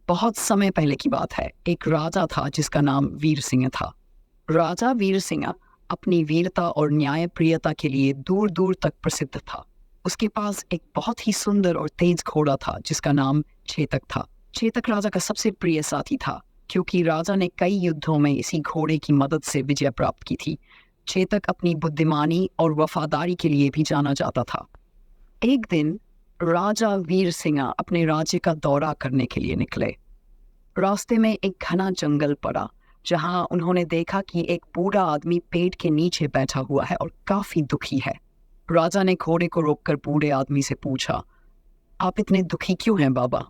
बहुत समय पहले की बात है। एक राजा था जिसका नाम वीर सिंह था। राजा वीर सिंह अपनी वीरता और न्यायप्रियता के लिए दूर दूर तक प्रसिद्ध था। उसके पास एक बहुत ही सुंदर और तेज घोड़ा था जिसका नाम चेतक था। चेतक राजा का सबसे प्रिय साथी था क्योंकि राजा ने कई युद्धों में इसी घोड़े की मदद से विजय प्राप्त की थी। चेतक अपनी बुद्धिमानी और वफादारी के लिए भी जाना जाता था। एक दिन राजा वीर सिंह अपने राज्य का दौरा करने के लिए निकले। रास्ते में एक घना जंगल पड़ा जहां उन्होंने देखा कि एक बूढ़ा आदमी पेड़ के नीचे बैठा हुआ है और काफी दुखी है। राजा ने घोड़े को रोककर बूढ़े आदमी से पूछा, आप इतने दुखी क्यों हैं बाबा?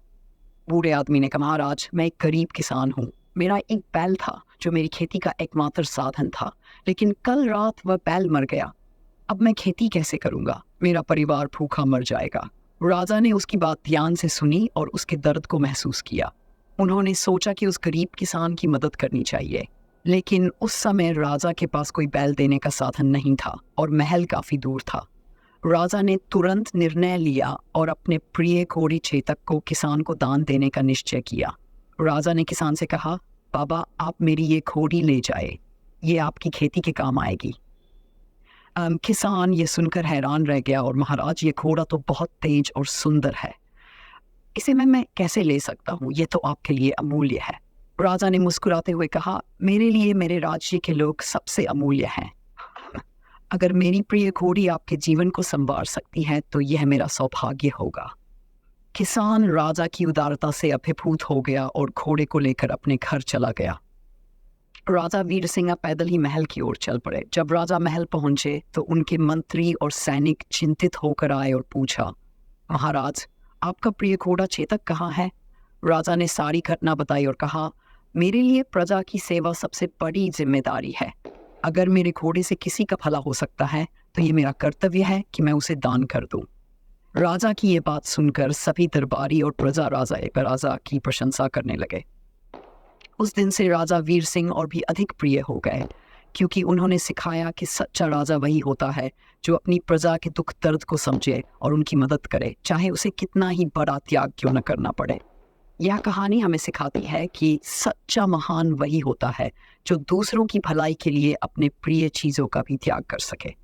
बूढ़े आदमी ने कहा, महाराज मैं एक गरीब किसान हूँ। मेरा एक बैल था जो मेरी खेती का एकमात्र साधन था, लेकिन कल रात वह बैल मर गया। अब मैं खेती कैसे करूंगा? मेरा परिवार भूखा मर जाएगा। राजा ने उसकी बात ध्यान से सुनी और उसके दर्द को महसूस किया। उन्होंने सोचा कि उस गरीब किसान की मदद करनी चाहिए, लेकिन उस समय राजा के पास कोई बैल देने का साधन नहीं था और महल काफी दूर था। राजा ने तुरंत निर्णय लिया और अपने प्रिय घोड़ी चेतक को किसान को दान देने का निश्चय किया। राजा ने किसान से कहा, बाबा आप मेरी ये घोड़ी ले जाए, ये आपकी खेती के काम आएगी। किसान ये सुनकर हैरान रह गया और महाराज ये घोड़ा तो बहुत तेज और सुंदर है, इसे मैं कैसे ले सकता हूँ? ये तो आपके लिए अमूल्य है। राजा ने मुस्कुराते हुए कहा, मेरे लिए मेरे राज्य के लोग सबसे अमूल्य हैं। अगर मेरी प्रिय घोड़ी आपके जीवन को संवार सकती है तो यह मेरा सौभाग्य होगा। किसान राजा की उदारता से अभिभूत हो गया और घोड़े को लेकर अपने घर चला गया। राजा वीर सिंह पैदल ही महल की ओर चल पड़े। जब राजा महल पहुंचे तो उनके मंत्री और सैनिक चिंतित होकर आए और पूछा, महाराज आपका प्रिय घोड़ा चेतक कहाँ है? राजा ने सारी घटना बताई और कहा, मेरे लिए प्रजा की सेवा सबसे बड़ी जिम्मेदारी है। अगर मेरे घोड़े से किसी का भला हो सकता है तो ये मेरा कर्तव्य है कि मैं उसे दान कर दूं। राजा की ये बात सुनकर सभी दरबारी और प्रजा राजा की प्रशंसा करने लगे। उस दिन से राजा वीर सिंह और भी अधिक प्रिय हो गए क्योंकि उन्होंने सिखाया कि सच्चा राजा वही होता है जो अपनी प्रजा के दुख दर्द को समझे और उनकी मदद करे, चाहे उसे कितना ही बड़ा त्याग क्यों न करना पड़े। यह कहानी हमें सिखाती है कि सच्चा महान वही होता है जो दूसरों की भलाई के लिए अपने प्रिय चीज़ों का भी त्याग कर सके।